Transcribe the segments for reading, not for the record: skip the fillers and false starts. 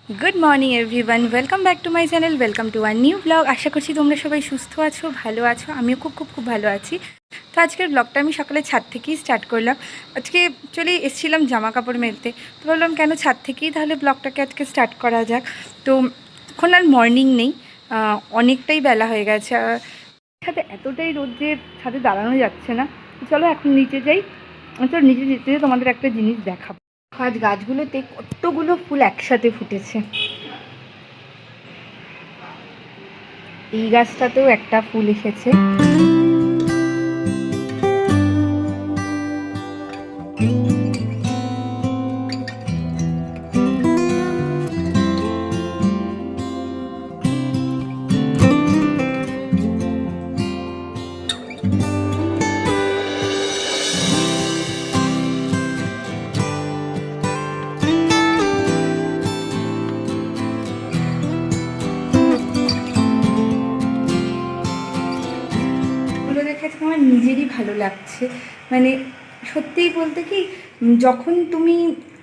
Good morning everyone welcome back to my channel welcome to our new blog. আশা করছি তোমরা সবাই সুস্থ আছো, ভালো আছো। আমিও খুব ভালো আছি। তো আজকের ব্লগটা আমি সকালে ছাদ থেকেই স্টার্ট করলাম। আজকে চলে এসেছিলাম জামা কাপড় মেলতে, তো ভাবলাম কেন ছাদ থেকেই তাহলে ব্লগটাকে আজকে স্টার্ট করা যাক। তো এখন আর মর্নিং নেই, অনেকটাই বেলা হয়ে গেছে। সাথে এতটাই রোদ যে ছাদে দাঁড়ানো যাচ্ছে না। চলো এখন নিচে যাই। চলো নিচে যেতে তোমাদের একটা জিনিস দেখাবো। আজ গাছগুলোতে কতগুলো ফুল একসাথে ফুটেছে। এই গাছটাতেও একটা ফুল এসেছে। আমার নিজেরই ভালো লাগছে, মানে সত্যিই বলতে কি, যখন তুমি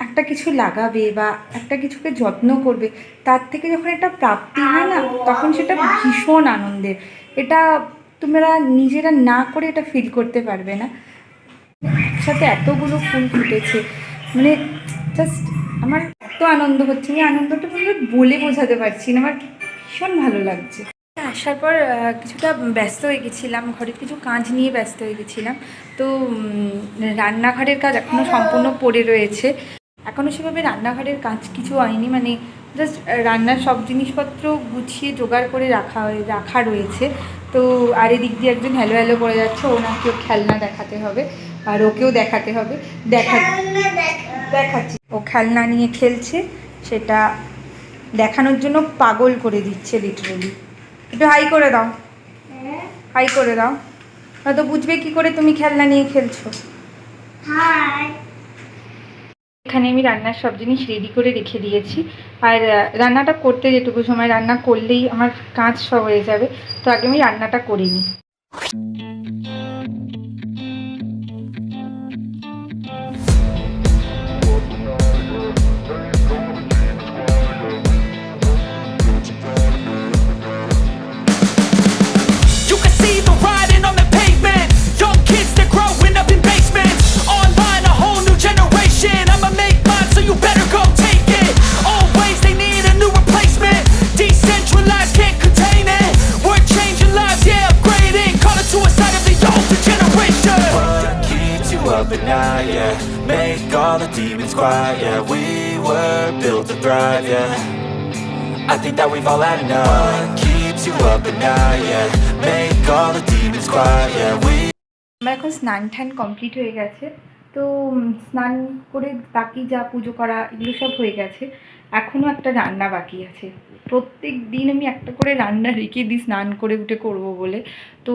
একটা কিছু লাগাবে বা একটা কিছুকে যত্ন করবে, তার থেকে যখন একটা প্রাপ্তি হয় না, তখন সেটা ভীষণ আনন্দের। এটা তোমরা নিজেরা না করে এটা ফিল করতে পারবে না। একসাথে এতগুলো ফুল ফুটেছে, মানে জাস্ট আমার এত আনন্দ হচ্ছে, আমি আনন্দটা বলে বোঝাতে পারছি না। আমার ভীষণ ভালো লাগছে। আসার পর কিছুটা ব্যস্ত হয়ে গেছিলাম, ঘরের কিছু কাজ নিয়ে ব্যস্ত হয়ে গেছিলাম। তো রান্নাঘরের কাজ এখনও সম্পূর্ণ পড়ে রয়েছে। এখনও সেভাবে রান্নাঘরের কাজ কিছু হয়নি, মানে জাস্ট রান্নার সব জিনিসপত্র গুছিয়ে জোগাড় করে রাখা রয়েছে। তো আর এদিক দিয়ে একজন হ্যালো হ্যালো করে যাচ্ছে, ওনাকেও খেলনা দেখাতে হবে আর ওকেও দেখাতে হবে। দেখাচ্ছি, ও খেলনা নিয়ে খেলছে, সেটা দেখানোর জন্য পাগল করে দিচ্ছে লিটারেলি। একটু হাই করে দাও, হাই করে দাও, হয়তো বুঝবে কি করে তুমি খেলনা নিয়ে খেলছো। এখানে আমি রান্নার সব জিনিস রেডি করে রেখে দিয়েছি, আর রান্নাটা করতে যেটুকু সময়, রান্না করলেই আমার কাজ সব হয়ে যাবে। তো আগে আমি রান্নাটা করে নিই। But now, yeah, make all the demons quiet, yeah. We were built to thrive, yeah. I think that we've all had enough. What keeps you up at night, yeah. Make all the demons quiet, yeah. আমার এখন স্নান টান complete হয়ে গেছে। তো স্নান করে বাকি যা পুজো করা এগুলো সব হয়ে গেছে। এখনও একটা রান্না বাকি আছে। প্রত্যেক দিন আমি একটা করে রান্না রেখে দিই স্নান করে উঠে করব বলে। তো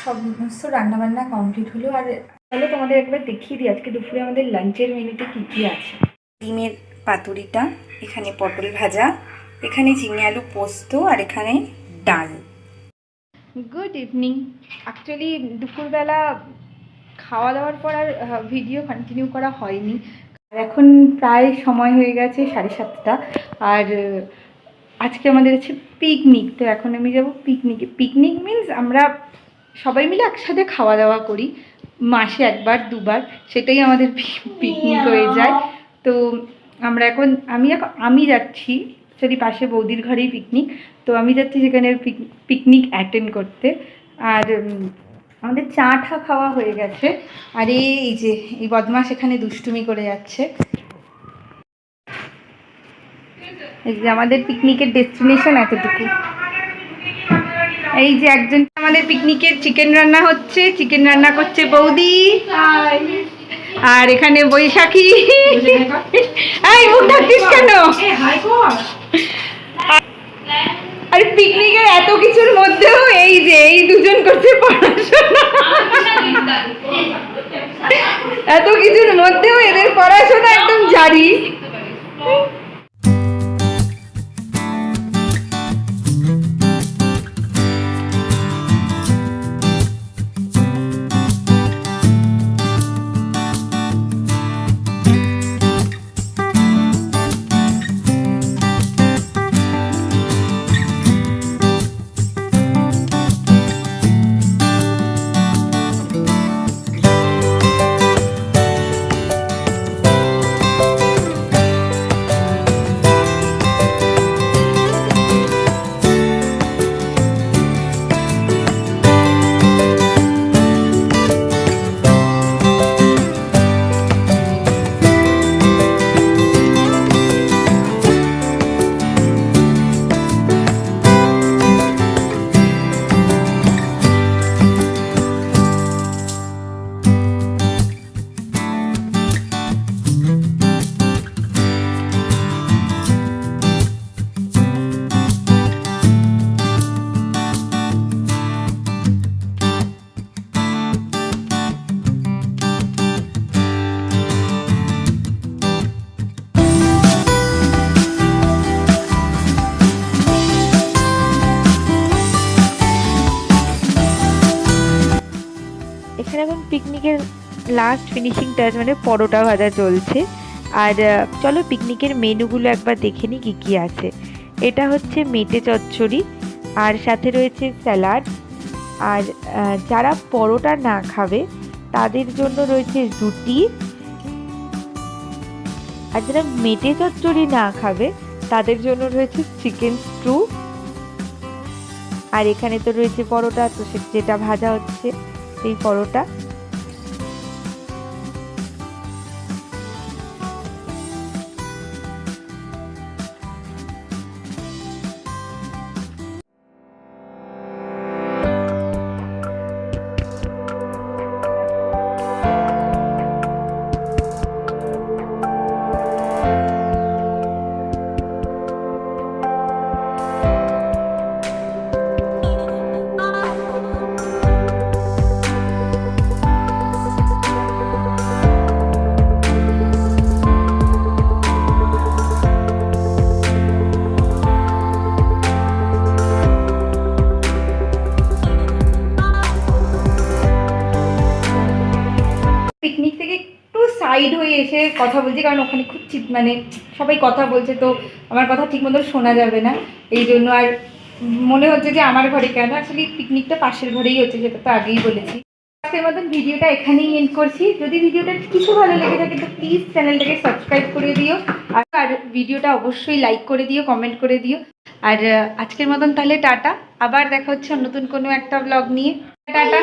সমস্ত রান্নাবান্না কমপ্লিট হলো। আর তাহলে তোমাদের একবার দেখিয়ে দিই আজকে দুপুরে আমাদের লাঞ্চের মেনুতে কী কী আছে। ডিমের পাতুরিটা, এখানে পটল ভাজা, এখানে ঝিঙে আলু পোস্ত, আর এখানে ডাল। Good evening. অ্যাকচুয়ালি দুপুরবেলা খাওয়া দাওয়ার পর আর ভিডিও কন্টিনিউ করা হয়নি। এখন প্রায় সময় হয়ে গেছে 7:30। আর আজকে আমাদের হচ্ছে পিকনিক। তো এখন আমি যাব পিকনিকে। পিকনিক মিনস আমরা সবাই মিলে একসাথে খাওয়া দাওয়া করি মাসে একবার দুবার, সেটাই আমাদের পিকনিক হয়ে যায়। তো আমরা এখন আমি যাচ্ছি, যদি পাশে বৌদির ঘরেই পিকনিক, তো আমি যাচ্ছি সেখানে পিকনিক অ্যাটেন্ড করতে। আর আমাদের চা ঠা খাওয়া হয়ে গেছে। আর এই যে এই বদমাস এখানে দুষ্টুমি করে যাচ্ছে। এই যে আমাদের পিকনিকের ডেস্টিনেশন এতটুকু। এই যে একজন আমাদের পিকনিকের চিকেন রান্না হচ্ছে, চিকেন রান্না করছে বৌদি। আর এখানে বৈশাখী। এই মুখ ঢাকছিস কেন? আর পিকনিকের এত কিছুর মধ্যেও এই যে এই দুজন করছে পড়াশোনা। এত কিছুর মধ্যেও এদের পড়াশোনা একদম জারি। এখানে এখন পিকনিকের লাস্ট ফিনিশিং টাচ মানে পরোটা ভাজা চলছে। আর চলো পিকনিকের মেনুগুলো একবার দেখে নিই কী কী আছে। এটা হচ্ছে মেটে চচ্চড়ি, আর সাথে রয়েছে স্যালাড। আর যারা পরোটা না খাবে তাদের জন্য রয়েছে রুটি। আর যারা মেটে চচ্চড়ি না খাবে তাদের জন্য রয়েছে চিকেন স্টু। আর এখানে তো রয়েছে পরোটা, তো যেটা ভাজা হচ্ছে এই পরোটা। পিকনিক থেকে একটু সাইড হয়ে এসে কথা বলছি, কারণ ওখানে খুব মানে সবাই কথা বলছে, তো আমার কথা ঠিক মতো শোনা যাবে না। এই জন্য আর মনে হচ্ছে যে আমার ঘরে কেন, আসলে পিকনিকটা পাশের ঘরেই হচ্ছে, সেটা তো আগেই বলেছি। আজকের মতন ভিডিওটা এখানেই এন্ড করছি। যদি ভিডিওটা কিছু ভালো লেগে থাকে তো প্লিজ চ্যানেলটাকে সাবস্ক্রাইব করে দিও, আর ভিডিওটা অবশ্যই লাইক করে দিও, কমেন্ট করে দিও। আর আজকের মতন তাহলে টাটা, আবার দেখা হচ্ছে নতুন কোনো একটা ব্লগ নিয়ে। টাটা।